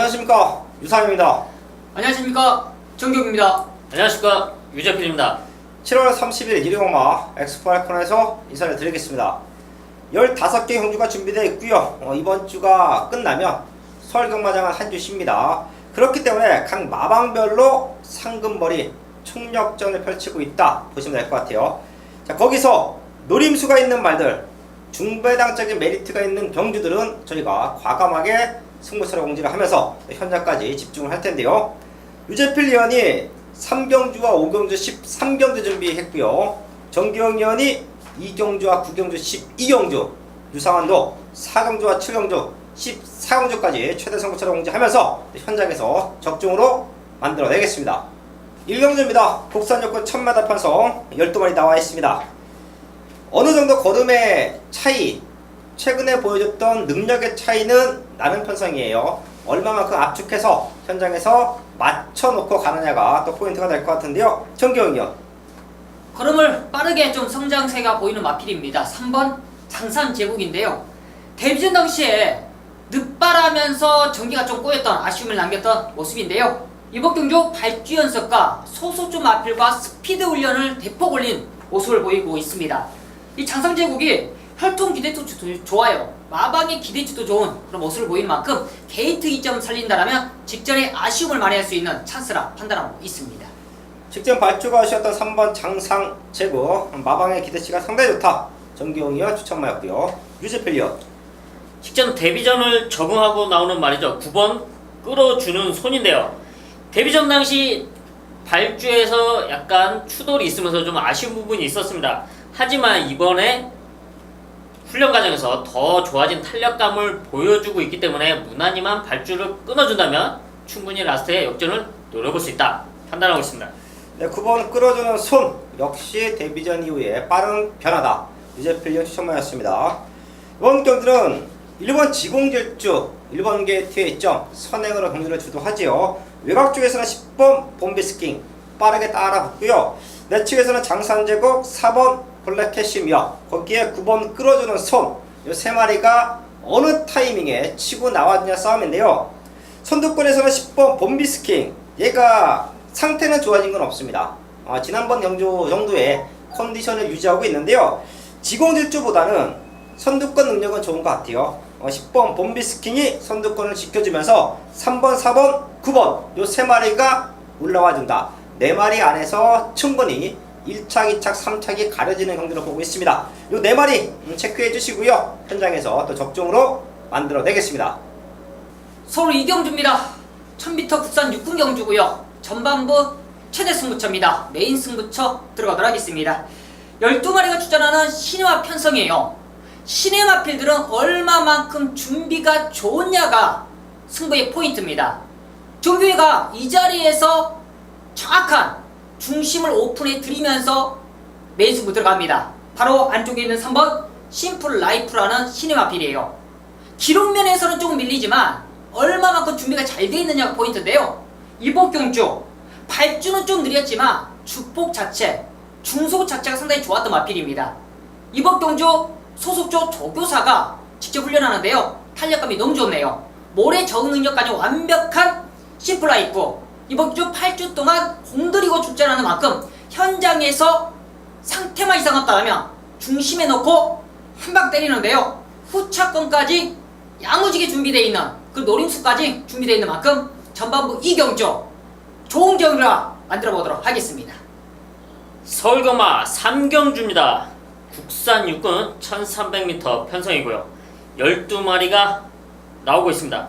안녕하십니까, 유상입니다. 안녕하십니까, 정경입니다. 안녕하십니까, 유재필입니다. 7월 30일 일요일마 엑스포알콘에서 인사를 드리겠습니다. 15개 경주가 준비되어 있고요. 이번 주가 끝나면 설 경마장은 한 주 쉽니다. 그렇기 때문에 각 마방별로 상금벌이 총력전을 펼치고 있다 보시면 될 것 같아요. 자, 거기서 노림수가 있는 말들, 중배당적인 메리트가 있는 경주들은 저희가 과감하게 승부처를 공지를 하면서 현장까지 집중을 할 텐데요. 유재필 위원이 3경주와 5경주 13경주 준비했고요. 정기영 위원이 2경주와 9경주 12경주, 유상환도 4경주와 7경주 14경주까지 최대 승부처를 공지하면서 현장에서 적중으로 만들어내겠습니다. 1경주입니다. 국산 요건 1000m 편성 12마리 나와 있습니다. 어느 정도 거름의 차이, 최근에 보여줬던 능력의 차이는 나는 편성이에요. 얼마만큼 압축해서 현장에서 맞춰놓고 가느냐가 또 포인트가 될 것 같은데요. 정기영이요. 걸음을 빠르게 좀 성장세가 보이는 마필입니다. 3번 장산제국인데요. 데뷔전 당시에 늦발하면서 전기가 좀 꼬였던 아쉬움을 남겼던 모습인데요. 이번 경주 발주 연습과 소소조 마필과 스피드 훈련을 대폭 올린 모습을 보이고 있습니다. 이 장산제국이 혈통 기대치도 좋아요. 마방의 기대치도 좋은 그런 모습을 보이는 만큼 게이트 이점을 살린다라면 직전에 아쉬움을 만회할 수 있는 찬스라 판단하고 있습니다. 직전 발주가 아쉬웠던 3번 장상제국, 마방의 기대치가 상당히 좋다. 정기용이요 추천마였고요. 유재필이요. 직전 데뷔전을 적응하고 나오는 말이죠. 9번 끌어주는 손인데요. 데뷔전 당시 발주에서 약간 추돌이 있으면서 좀 아쉬운 부분이 있었습니다. 하지만 이번에 훈련 과정에서 더 좋아진 탄력감을 보여주고 있기 때문에 무난히만 발주를 끊어준다면 충분히 라스트에 역전을 노려볼 수 있다 판단하고 있습니다. 네, 9번 끌어주는 손 역시 데뷔전 이후에 빠른 변화다. 유재필 추천마였습니다. 이번 경기는 1번 지공질주 1번 게이트에 있죠. 선행으로 경기를 주도하지요. 외곽 쪽에서는 10번 봄비스킹 빠르게 따라붙고요. 내측에서는 장산제국 4번 블랙캐시미어, 거기에 9번 끌어주는 손, 이 세 마리가 어느 타이밍에 치고 나왔느냐 싸움인데요. 선두권에서는 10번 봄비스킹, 얘가 상태는 좋아진 건 없습니다. 지난번 경주 정도의 컨디션을 유지하고 있는데요. 지공질주보다는 선두권 능력은 좋은 것 같아요. 10번 봄비스킹이 선두권을 지켜주면서 3번, 4번, 9번 이 세 마리가 올라와준다. 4마리 안에서 충분히 1착, 2착, 3착이 가려지는 경기로 보고 있습니다. 이 4마리 체크해 주시고요. 현장에서 또 적중으로 만들어 내겠습니다. 서울 이경주입니다. 1000m 국산 6군 경주고요. 전반부 최대 승부처입니다. 메인 승부처 들어가도록 하겠습니다. 12마리가 출전하는 시네마 편성이에요. 시네마 필들은 얼마만큼 준비가 좋냐가 승부의 포인트입니다. 조규희가 이 자리에서 정확한 중심을 오픈해 드리면서 메인 승부 들어갑니다. 바로 안쪽에 있는 3번 심플 라이프라는 시네마 필이에요. 기록면에서는 조금 밀리지만 얼마만큼 준비가 잘 되어 있느냐가 포인트인데요. 이번 경주 발주는 좀 느렸지만 주폭 자체, 중속 자체가 상당히 좋았던 마필입니다. 이번 경주 소속조 조교사가 직접 훈련하는데요. 탄력감이 너무 좋네요. 모래 적응 능력까지 완벽한 심플 라이프. 이번 주 8주 동안 공들이고 출전하는 만큼 현장에서 상태만 이상없다면 중심에 넣고 한 방 때리는데요. 후차권까지 야무지게 준비되어 있는 그 노림수까지 준비되어 있는 만큼 전반부 이경주 좋은 경기라 만들어 보도록 하겠습니다. 서울경마 3경주입니다. 국산 육군 1300m 편성이고요. 12마리가 나오고 있습니다.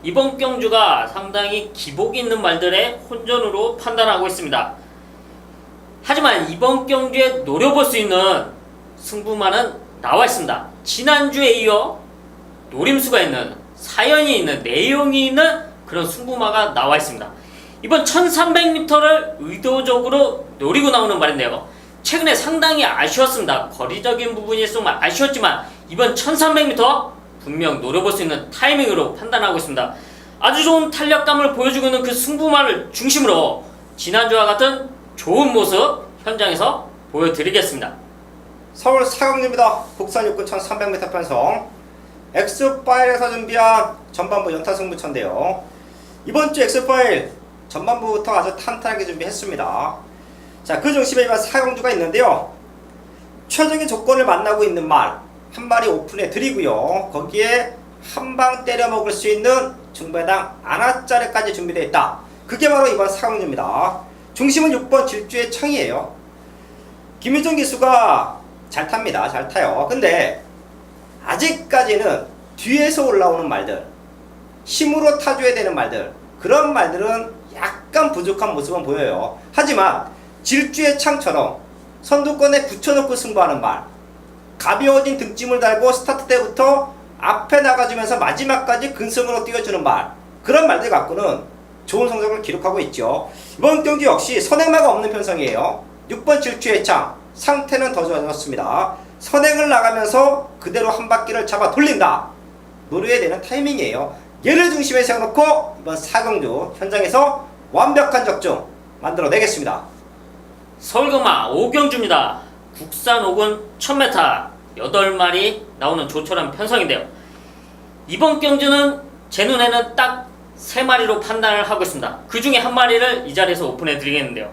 이번 경주가 상당히 기복 있는 말들의 혼전으로 판단하고 있습니다. 하지만 이번 경주에 노려볼 수 있는 승부만은 나와 있습니다. 지난주에 이어 노림수가 있는, 사연이 있는, 내용이 있는 그런 승부마가 나와 있습니다. 이번 1300m를 의도적으로 노리고 나오는 말인데요. 최근에 상당히 아쉬웠습니다. 거리적인 부분이 좀 아쉬웠지만 이번 1300m 분명 노려볼 수 있는 타이밍으로 판단하고 있습니다. 아주 좋은 탄력감을 보여주고 있는 그 승부마를 중심으로 지난주와 같은 좋은 모습 현장에서 보여드리겠습니다. 서울 사경주입니다. 국산 육군 1300m 편성 엑스파일에서 준비한 전반부 연타 승부처인데요. 이번 주 엑셀파일 전반부부터 아주 탄탄하게 준비했습니다. 자, 그 중심에 이번 4경주가 있는데요. 최적의 조건을 만나고 있는 말 한 마리 오픈해 드리고요. 거기에 한 방 때려 먹을 수 있는 중배당 안아짜리까지 준비되어 있다. 그게 바로 이번 4경주입니다. 중심은 6번 질주의 창이에요. 김유정 기수가 잘 탑니다. 잘 타요. 근데 아직까지는 뒤에서 올라오는 말들, 힘으로 타줘야 되는 말들, 그런 말들은 약간 부족한 모습은 보여요. 하지만 질주의 창처럼 선두권에 붙여놓고 승부하는 말, 가벼워진 등짐을 달고 스타트 때부터 앞에 나가주면서 마지막까지 근성으로 뛰어주는 말, 그런 말들 갖고는 좋은 성적을 기록하고 있죠. 이번 경기 역시 선행마가 없는 편성이에요. 6번 질주의 창, 상태는 더 좋아졌습니다. 선행을 나가면서 그대로 한 바퀴를 잡아 돌린다. 노려야 되는 타이밍이에요. 얘를 중심에 세워놓고 이번 4경주 현장에서 완벽한 적중 만들어내겠습니다. 서울경마 5경주입니다. 국산 5군 1000m 8마리 나오는 조촐한 편성인데요. 이번 경주는 제 눈에는 딱 3마리로 판단을 하고 있습니다. 그 중에 한 마리를 이 자리에서 오픈해 드리겠는데요.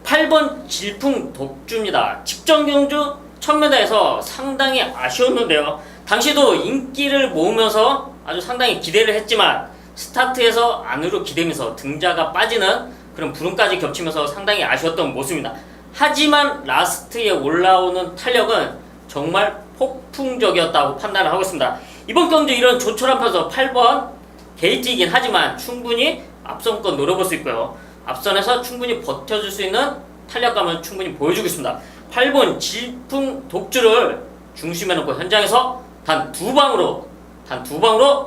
8번 질풍 독주입니다. 직전 경주 1000m에서 상당히 아쉬웠는데요. 당시도 인기를 모으면서 아주 상당히 기대를 했지만 스타트에서 안으로 기대면서 등자가 빠지는 그런 구름까지 겹치면서 상당히 아쉬웠던 모습입니다. 하지만 라스트에 올라오는 탄력은 정말 폭풍적이었다고 판단을 하고 있습니다. 이번 경주 이런 조촐한 편서 8번 게이트이긴 하지만 충분히 앞선권 노려볼 수 있고요. 앞선에서 충분히 버텨줄 수 있는 탄력감을 충분히 보여주고 있습니다. 8번 질풍 독주를 중심에 놓고 현장에서 단 두 방으로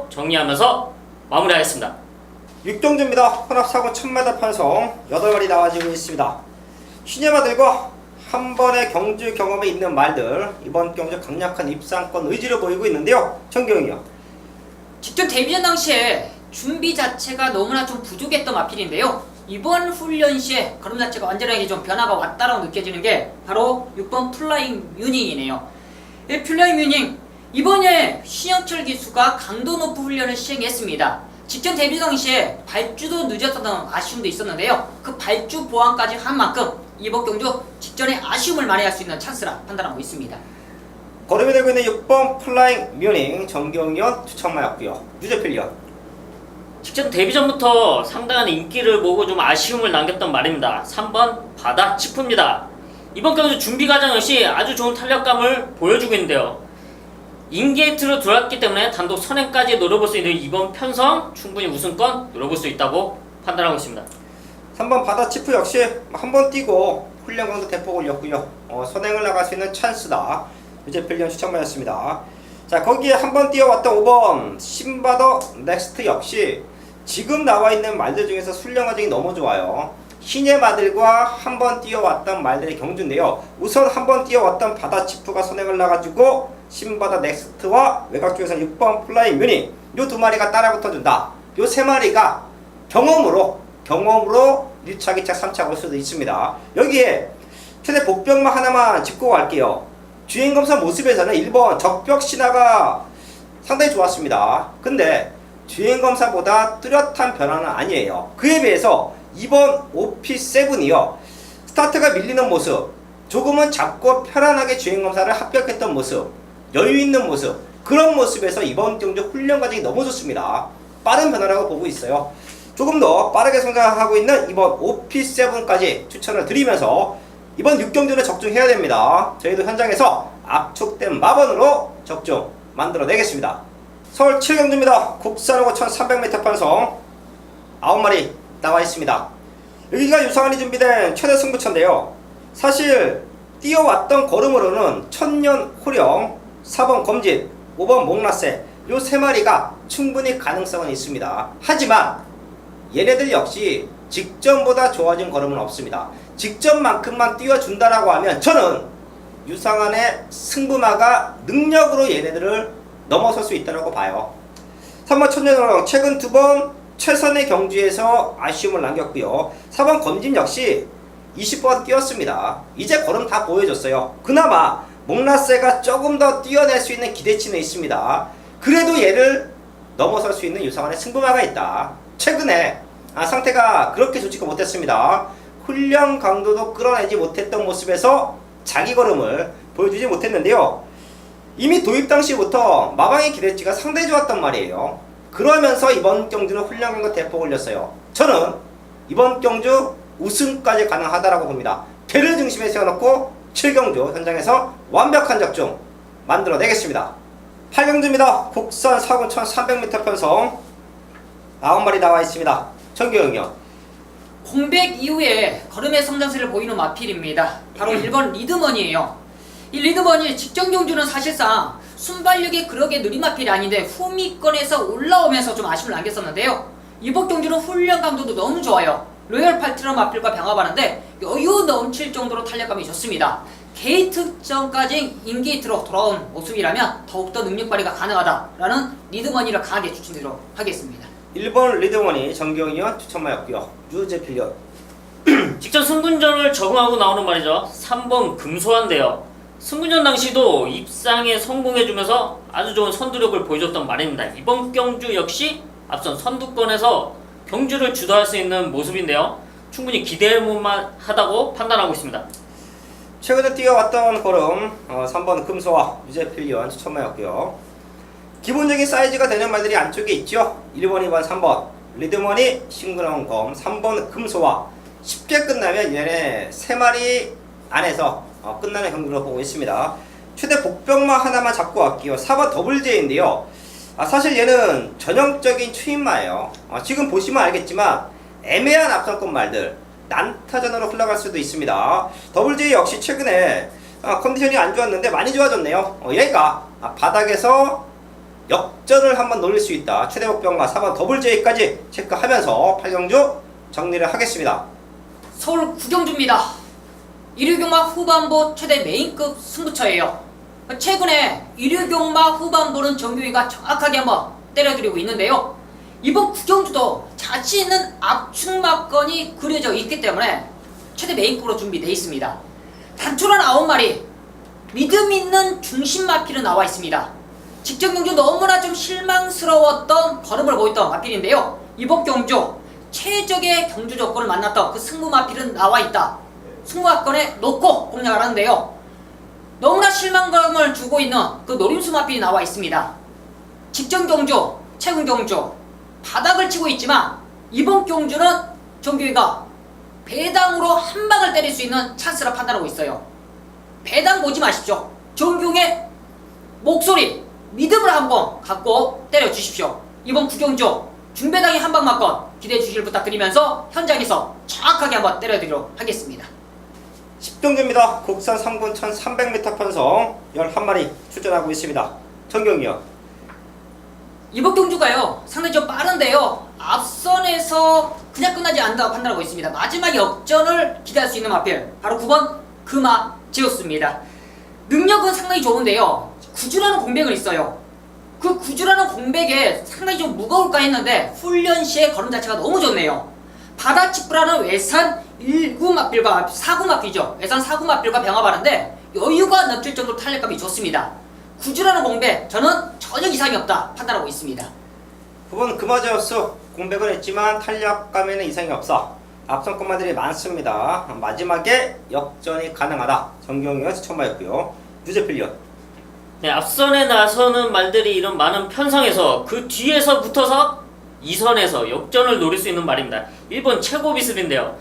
정리하면서 마무리하겠습니다. 6경주입니다. 혼합사고 1000m 편성 8마리 나와지고 있습니다. 신예마들과 한 번의 경주 경험이 있는 말들, 이번 경주 강력한 입상권 의지를 보이고 있는데요. 정경이요. 직전 데뷔전 당시에 준비 자체가 너무나 좀 부족했던 마필인데요. 이번 훈련 시에 걸음 자체가 완전하게 좀 변화가 왔다라고 느껴지는 게 바로 6번 플라잉 뮤닝이네요. 이 플라잉 뮤닝, 이번에 신영철 기수가 강도 높은 훈련을 시행했습니다. 직전 데뷔 당시에 발주도 늦었던 아쉬움도 있었는데요. 그 발주 보완까지 한 만큼 이번 경주 직전에 아쉬움을 만회할 수 있는 찬스라 판단하고 있습니다. 걸음이 되고 있는 6번 플라잉 뮤닝 정경련 추천마였고요. 유재필련. 직전 데뷔전부터 상당한 인기를 모으고 좀 아쉬움을 남겼던 말입니다. 3번 바다 치프입니다. 이번 경주 준비 과정 역시 아주 좋은 탄력감을 보여주고 있는데요. 인게이트로 들어왔기 때문에 단독 선행까지 노려볼 수 있는 이번 편성 충분히 우승권 노려볼 수 있다고 판단하고 있습니다. 3번 바다 치프 역시 한 번 뛰고 훈련 강도 대폭 올렸고요. 선행을 나갈 수 있는 찬스다. 유재필련 추천마였습니다. 자, 거기에 한 번 뛰어왔던 5번 신바더 넥스트 역시 지금 나와 있는 말들 중에서 훈련 과정이 너무 좋아요. 신의 마들과 한 번 뛰어왔던 말들의 경주인데요. 우선 한 번 뛰어왔던 바다 치프가 선행을 나가지고 신바다 넥스트와 외곽 쪽에서 6번 플라이 뮤닝 요 두 마리가 따라 붙어준다. 요 세 마리가 경험으로 1차, 2차, 3차 올 수도 있습니다. 여기에 최대 복병만 하나만 짚고 갈게요. 주행검사 모습에서는 1번 적벽 신화가 상당히 좋았습니다. 근데 주행검사보다 뚜렷한 변화는 아니에요. 그에 비해서 2번 OP7이요. 스타트가 밀리는 모습, 조금은 잡고 편안하게 주행검사를 합격했던 모습, 여유있는 모습, 그런 모습에서 이번 경주 훈련 과정이 너무 좋습니다. 빠른 변화라고 보고 있어요. 조금 더 빠르게 성장하고 있는 이번 OP7까지 추천을 드리면서 이번 6경주를 적중해야 됩니다. 저희도 현장에서 압축된 마번으로 적중 만들어내겠습니다. 서울 7경주입니다. 국산호고 1300m 편성 9마리 나와 있습니다. 여기가 유상한이 준비된 최대 승부처인데요. 사실 뛰어왔던 걸음으로는 천년 호령, 4번 검진, 5번 목라세 요 세 마리가 충분히 가능성은 있습니다. 하지만 얘네들 역시 직전보다 좋아진 걸음은 없습니다. 직전만큼만 뛰어준다라고 하면 저는 유상한의 승부마가 능력으로 얘네들을 넘어설 수 있다고 봐요. 3번 천년호령 최근 2번 최선의 경주에서 아쉬움을 남겼고요. 4번 검진 역시 20번 뛰었습니다. 이제 걸음 다 보여줬어요. 그나마 목라세가 조금 더 뛰어낼 수 있는 기대치는 있습니다. 그래도 얘를 넘어설 수 있는 유상한의 승부마가 있다. 최근에 상태가 그렇게 좋지가 못했습니다. 훈련 강도도 끌어내지 못했던 모습에서 자기 걸음을 보여주지 못했는데요. 이미 도입 당시부터 마방의 기대치가 상당히 좋았단 말이에요. 그러면서 이번 경주는 훈련 강도 대폭 올렸어요. 저는 이번 경주 우승까지 가능하다라고 봅니다. 배를 중심에 세워놓고 7경주 현장에서 완벽한 적중 만들어내겠습니다. 8경주입니다. 국산 4군 1300m 편성 9마리 나와 있습니다. 정규영이요. 공백 이후에 걸음의 성장세를 보이는 마필입니다. 바로 1번 리드먼이에요. 이 리드먼이 직전 경주는 사실상 순발력이 그렇게 느린 마필이 아닌데 후미권에서 올라오면서 좀 아쉬움을 남겼었는데요. 이번 경주는 훈련 강도도 너무 좋아요. 로열 팔트런 마필과 병합하는데 여유 넘칠 정도로 탄력감이 좋습니다. 게이트전까지 인게이트로 돌아온 모습이라면 더욱더 능력 발휘가 가능하다라는 리드먼이를 강하게 추천드리도록 하겠습니다. 1번 리드원이 정경이와 추천마였고요. 유재필련. 직전 승군전을 적응하고 나오는 말이죠. 3번 금소환인데요. 승군전 당시도 입상에 성공해주면서 아주 좋은 선두력을 보여줬던 말입니다. 이번 경주 역시 앞선 선두권에서 경주를 주도할 수 있는 모습인데요. 충분히 기대할 만하다고 판단하고 있습니다. 최근에 뛰어왔던 걸음 3번 금소와 유재필련 추천마였고요. 기본적인 사이즈가 되는 말들이 안쪽에 있죠. 1번, 2번, 3번 리드머니, 싱그러운 검, 3번 금소와 쉽게 끝나면 얘네 3마리 안에서 끝나는 경기로 보고 있습니다. 최대 복병마 하나만 잡고 갈게요. 4번 더블제인데요. 사실 얘는 전형적인 추인마예요. 지금 보시면 알겠지만 애매한 앞선권 말들 난타전으로 흘러갈 수도 있습니다. 더블제 역시 최근에 컨디션이 안 좋았는데 많이 좋아졌네요. 얘가 바닥에서 역전을 한번 노릴 수 있다. 최대 복병마 4번 더블제까지 체크하면서 8경주 정리를 하겠습니다. 서울 9경주입니다. 1위경마 후반부 최대 메인급 승부처예요. 최근에 1위경마 후반부는 정규희가 정확하게 한번 때려드리고 있는데요. 이번 9경주도 자치 있는 압축마건이 그려져 있기 때문에 최대 메인급으로 준비되어 있습니다. 단촐한 9마리 믿음 있는 중심 마필은 나와 있습니다. 직전 경주 너무나 좀 실망스러웠던 걸음을 보였던 마필인데요. 이번 경주 최적의 경주 조건을 만났던 그 승부 마필은 나와 있다. 승부마건에 놓고 공략을 하는데요. 너무나 실망감을 주고 있는 그 노림수 마필이 나와 있습니다. 직전 경주, 최근 경주 바닥을 치고 있지만 이번 경주는 정규희가 배당으로 한 방을 때릴 수 있는 찬스라 판단하고 있어요. 배당 보지 마십시오. 정규희의 목소리, 믿음을 한번 갖고 때려주십시오. 이번 9경주 중배당이 한 방 맞건 기대해 주시길 부탁드리면서 현장에서 정확하게 한번 때려드리도록 하겠습니다. 10경주입니다. 국산 3군 1300m 편성 11마리 출전하고 있습니다. 정경이요. 이번 경주가요 상당히 좀 빠른데요. 앞선에서 그냥 끝나지 않는다고 판단하고 있습니다. 마지막 역전을 기대할 수 있는 마필 바로 9번 금화지였습니다. 능력은 상당히 좋은데요. 구주라는 공백은 있어요. 그 구주라는 공백에 상당히 좀 무거울까 했는데 훈련 시의 걸음 자체가 너무 좋네요. 바다치프라는 외산 1구 마필과 4구 마필이죠. 외산 4구 마필과 병합하는데 여유가 넘칠 정도로 탄력감이 좋습니다. 구주라는 공백 저는 전혀 이상이 없다 판단하고 있습니다. 9번 금화제우스 공백은 했지만 탄력감에는 이상이 없어. 앞선 것만들이 많습니다. 마지막에 역전이 가능하다. 정경이가 추천마였고요. 유재필련. 네, 앞선에 나서는 말들이 이런 많은 편성에서 그 뒤에서 붙어서 2선에서 역전을 노릴 수 있는 말입니다. 1번 최고 비습인데요.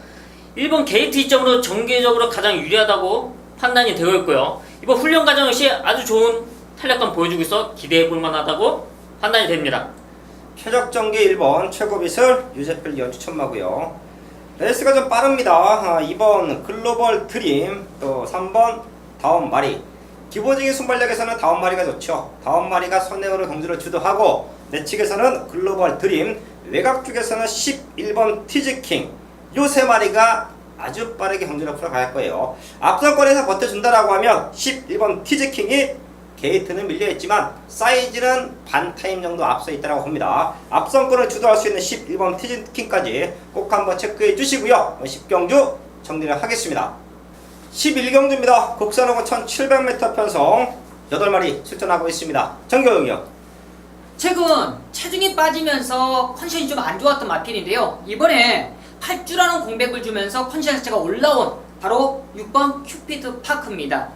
1번 게이트 이점으로 전개적으로 가장 유리하다고 판단이 되어 있고요. 이번 훈련 과정 역시 아주 좋은 탄력감 보여주고 있어 기대해 볼 만하다고 판단이 됩니다. 최적 전개 1번 최고 비슬 유재필련 추천마고요. 레이스가 좀 빠릅니다. 2번 글로벌 드림 또 3번 다음 마리. 기본적인 순발력에서는 다음 마리가 좋죠. 다음 마리가 선행으로 경주를 주도하고 내측에서는 글로벌 드림, 외곽 쪽에서는 11번 티즈킹 요 세 마리가 아주 빠르게 경주를 풀어갈 거예요. 앞선권에서 버텨준다라고 하면 11번 티즈킹이 게이트는 밀려있지만 사이즈는 반 타임 정도 앞서 있다고 봅니다. 앞선권을 주도할 수 있는 11번 티즈킹까지 꼭 한번 체크해 주시고요. 10경주 정리를 하겠습니다. 11경주입니다. 국산호군 1700m 편성 8마리 출전하고 있습니다. 정경이요. 최근 체중이 빠지면서 컨디션이 좀 안 좋았던 마필인데요. 이번에 8주라는 공백을 주면서 컨디션 자체가 올라온 바로 6번 큐피드 파크입니다.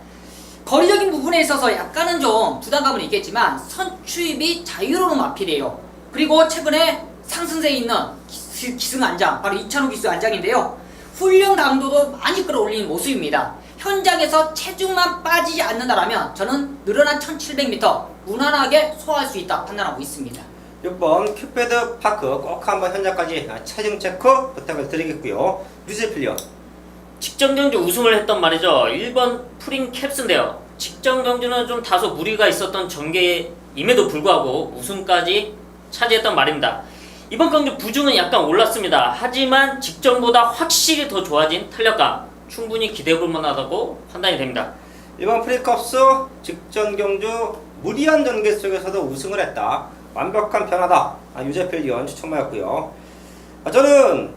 거리적인 부분에 있어서 약간은 좀 부담감은 있겠지만 선추입이 자유로운 마필이에요. 그리고 최근에 상승세에 있는 기승 안장, 바로 이찬호 기수 안장인데요. 훈련 강도도 많이 끌어올리는 모습입니다. 현장에서 체중만 빠지지 않는다라면 저는 늘어난 1700m 무난하게 소화할 수 있다 판단하고 있습니다. 6번 큐피드 파크 꼭 한번 현장까지 체중 체크 부탁을 드리겠고요. 류제필요. 직전 경주 우승을 했던 말이죠. 1번 프린 캡스인데요. 직전 경주는 좀 다소 무리가 있었던 전개임에도 불구하고 우승까지 차지했던 말입니다. 이번 경주 부중은 약간 올랐습니다. 하지만 직전보다 확실히 더 좋아진 탄력감 충분히 기대해볼 만하다고 판단이 됩니다. 1번 프리컵스 직전 경주 무리한 전개 속에서도 우승을 했다. 완벽한 변화다. 유재필 위원 추천하였고요. 저는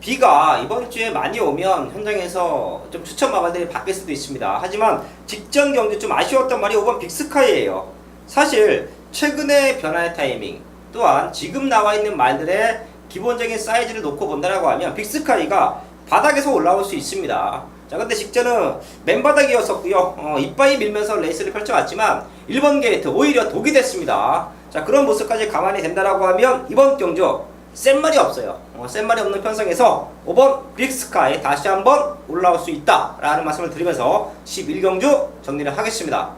비가 이번 주에 많이 오면 현장에서 좀 추천 마발들이 바뀔 수도 있습니다. 하지만 직전 경주 좀 아쉬웠던 말이 5번 빅스카이예요. 사실 최근의 변화의 타이밍 또한 지금 나와 있는 말들의 기본적인 사이즈를 놓고 본다라고 하면 빅스카이가 바닥에서 올라올 수 있습니다. 자, 근데 직전은 맨바닥이었었고요. 이빠이 밀면서 레이스를 펼쳐왔지만 1번 게이트 오히려 독이 됐습니다. 자, 그런 모습까지 감안이 된다라고 하면 이번 경주 센 말이 없어요. 센 말이 없는 편성에서 5번 빅스카이 다시 한번 올라올 수 있다라는 말씀을 드리면서 11경주 정리를 하겠습니다.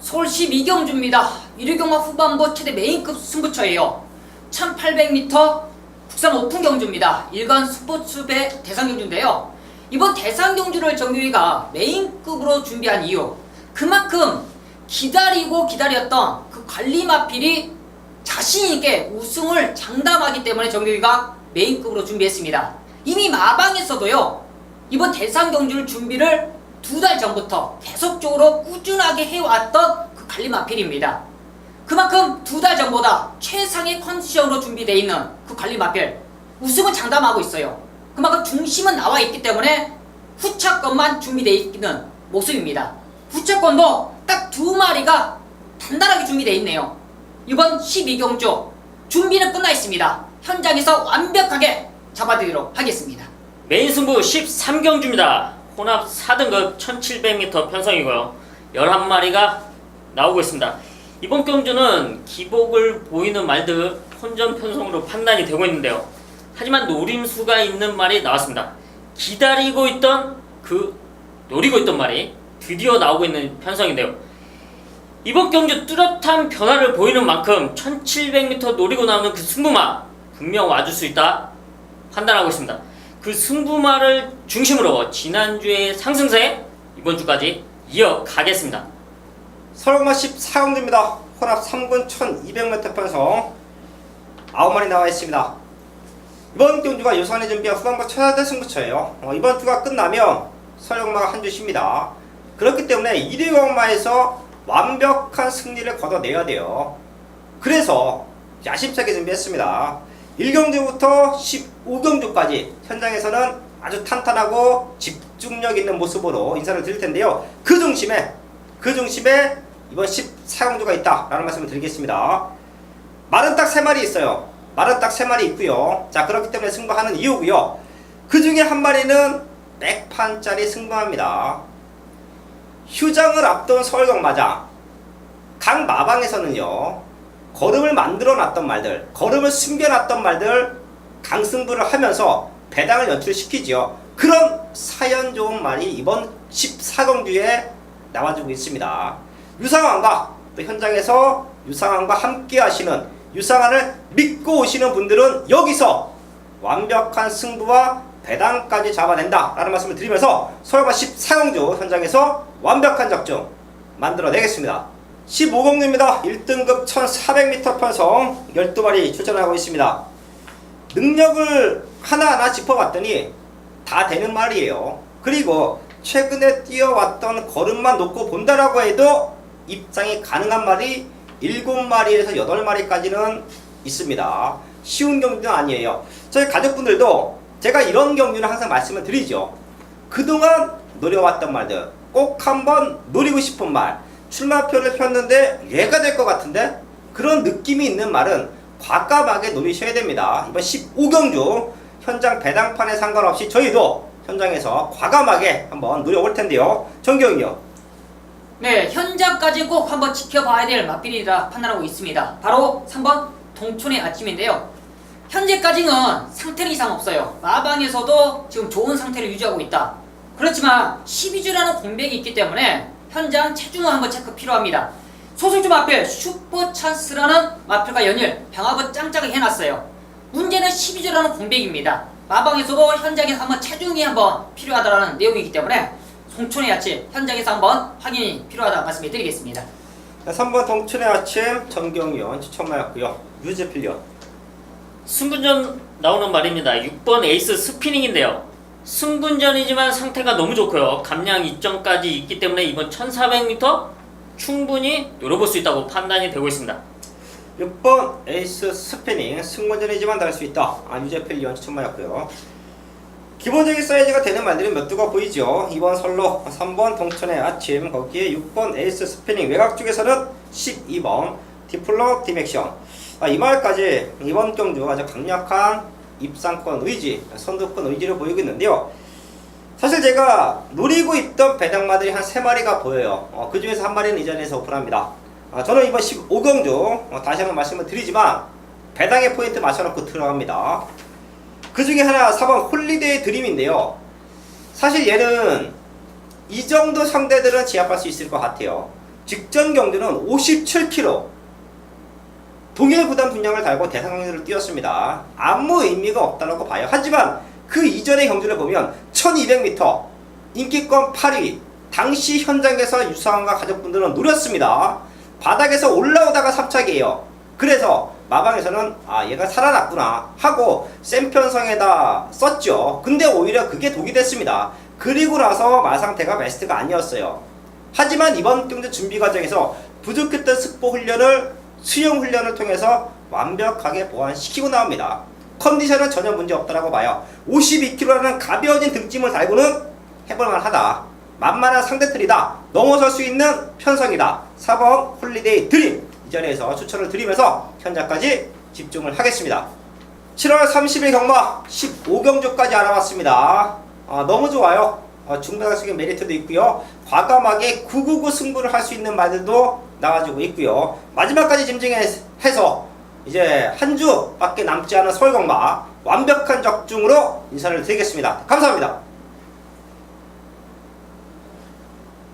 서울 12경주입니다. 1위경마 후반부 최대 메인급 승부처예요. 1800m 국산 오픈 경주입니다. 일간 스포츠배 대상 경주인데요. 이번 대상 경주를 정규위가 메인급으로 준비한 이유, 그만큼 기다리고 기다렸던 그 관리 마필이 자신있게 우승을 장담하기 때문에 정규위가 메인급으로 준비했습니다. 이미 마방에서도요, 이번 대상 경주를 준비를 2달 전부터 계속적으로 꾸준하게 해왔던 그 관리 마필입니다. 그만큼 2달 전보다 최상의 컨디션으로 준비되어 있는 그 관리 마필, 우승을 장담하고 있어요. 그만큼 중심은 나와 있기 때문에 후차권만 준비되어 있는 모습입니다. 후차권도 딱 2마리가 단단하게 준비되어 있네요. 이번 12경주 준비는 끝나 있습니다. 현장에서 완벽하게 잡아드리도록 하겠습니다. 메인 승부 13경주입니다. 혼합 4등급 1700m 편성이고요. 11마리가 나오고 있습니다. 이번 경주는 기복을 보이는 말들 혼전 편성으로 판단이 되고 있는데요. 하지만 노림수가 있는 말이 나왔습니다. 기다리고 있던 노리고 있던 말이 드디어 나오고 있는 편성인데요. 이번 경주 뚜렷한 변화를 보이는 만큼 1700m 노리고 나오는 그 승부마 분명 와줄 수 있다 판단하고 있습니다. 그 승부마를 중심으로 지난주의 상승세 이번 주까지 이어가겠습니다. 서울마 14경주입니다. 혼합 3군 1200m 편성 9마리 나와 있습니다. 이번 경주가 유산이 준비한 후반부 최대 승부처예요. 이번 주가 끝나면 서울경마가 한 주 쉽니다. 그렇기 때문에 1위 경마에서 완벽한 승리를 거둬내야 돼요. 그래서 야심차게 준비했습니다. 1경주부터 15경주까지 현장에서는 아주 탄탄하고 집중력 있는 모습으로 인사를 드릴 텐데요. 그 중심에 이번 14경주가 있다라는 말씀을 드리겠습니다. 말은 딱 3마리 있어요. 말은 딱 3마리 있고요. 자, 그렇기 때문에 승부하는 이유고요. 그 중에 한 마리는 백판짜리 승부합니다. 휴장을 앞둔 서울경마장 각 마방에서는요, 걸음을 만들어 놨던 말들, 걸음을 숨겨 놨던 말들 강승부를 하면서 배당을 연출시키죠. 그런 사연 좋은 말이 이번 14경주에 나와주고 있습니다. 유상환과 또 현장에서 유상환과 함께 하시는, 유상환을 믿고 오시는 분들은 여기서 완벽한 승부와 배당까지 잡아낸다 라는 말씀을 드리면서 서울마 14경주 현장에서 완벽한 적중 만들어내겠습니다. 15경주입니다. 1등급 1400m 편성 12마리 출전하고 있습니다. 능력을 하나하나 짚어봤더니 다 되는 말이에요. 그리고 최근에 뛰어왔던 걸음만 놓고 본다라고 해도 입장이 가능한 말이 7마리에서 8마리까지는 있습니다. 쉬운 경주는 아니에요. 저희 가족분들도 제가 이런 경주는 항상 말씀을 드리죠. 그동안 노려왔던 말들, 꼭 한번 노리고 싶은 말, 출마표를 폈는데 얘가 될 것 같은데 그런 느낌이 있는 말은 과감하게 노리셔야 됩니다. 이번 15경주 현장 배당판에 상관없이 저희도 현장에서 과감하게 한번 노려볼 텐데요. 정경이요. 네, 현장까지 꼭 한번 지켜봐야 될 맞비리라 판단하고 있습니다. 바로 3번 동촌의 아침인데요. 현재까지는 상태는 이상 없어요. 마방에서도 지금 좋은 상태를 유지하고 있다. 그렇지만 12주라는 공백이 있기 때문에 현장 체중을 한번 체크 필요합니다. 소속주 마필 슈퍼 찬스라는 마필과 연일 병합을 짱짱하게 해놨어요. 문제는 12주라는 공백입니다. 마방에서도 현장에서 한번 체중이 한번 필요하다는 내용이기 때문에 송촌의 아침 현장에서 한번 확인이 필요하다 말씀을 드리겠습니다. 3번 동촌의 아침 정경위원 추천하였고요. 유재필위원. 승분전 나오는 말입니다. 6번 에이스 스피닝인데요. 승분전이지만 상태가 너무 좋고요. 감량 이점까지 있기 때문에 이번 1400m 충분히 노려볼 수 있다고 판단이 되고 있습니다. 6번 에이스 스피닝 승관전이지만 달 수 있다. 유재필위원 추천하였고요. 기본적인 사이즈가 되는 말들이 몇 두가 보이죠. 2번 설로, 3번 동천의 아침, 거기에 6번 에이스 스피닝, 외곽 쪽에서는 12번 디플로 디맥션. 이 말까지 이번 경주 아주 강력한 입상권 의지, 선두권 의지를 보이고 있는데요. 사실 제가 노리고 있던 배당마들이 한 3마리가 보여요. 그 중에서 한 마리는 이 자리에서 오픈합니다. 저는 이번 15경주 다시 한번 말씀을 드리지만 배당의 포인트 맞춰놓고 들어갑니다. 그 중에 하나 4번 홀리데이 드림인데요. 사실 얘는 이 정도 상대들은 제압할 수 있을 것 같아요. 직전 경주는 57kg 동일 부담 분량을 달고 대상 경주를 뛰었습니다. 아무 의미가 없다고 봐요. 하지만 그 이전의 경주를 보면 1200m 인기권 8위 당시 현장에서 유상원과 가족분들은 노렸습니다. 바닥에서 올라오다가 삽착이에요. 그래서 마방에서는 얘가 살아났구나 하고 센 편성에다 썼죠. 근데 오히려 그게 독이 됐습니다. 그리고 나서 마상태가 베스트가 아니었어요. 하지만 이번 경주 준비 과정에서 부족했던 습보 훈련을 수영 훈련을 통해서 완벽하게 보완시키고 나옵니다. 컨디션은 전혀 문제 없다라고 봐요. 52kg라는 가벼워진 등짐을 달고는 해볼만하다. 만만한 상대들이다. 넘어설 수 있는 편성이다. 4번 홀리데이 드림 이 자리에서 추천을 드리면서 현장까지 집중을 하겠습니다. 7월 30일 경마 15경주까지 알아봤습니다. 너무 좋아요. 중단학생의 메리트도 있고요. 과감하게 999 승부를 할 수 있는 말들도 나와주고 있고요. 마지막까지 짐승해서 이제 한 주밖에 남지 않은 서울경마 완벽한 적중으로 인사를 드리겠습니다. 감사합니다.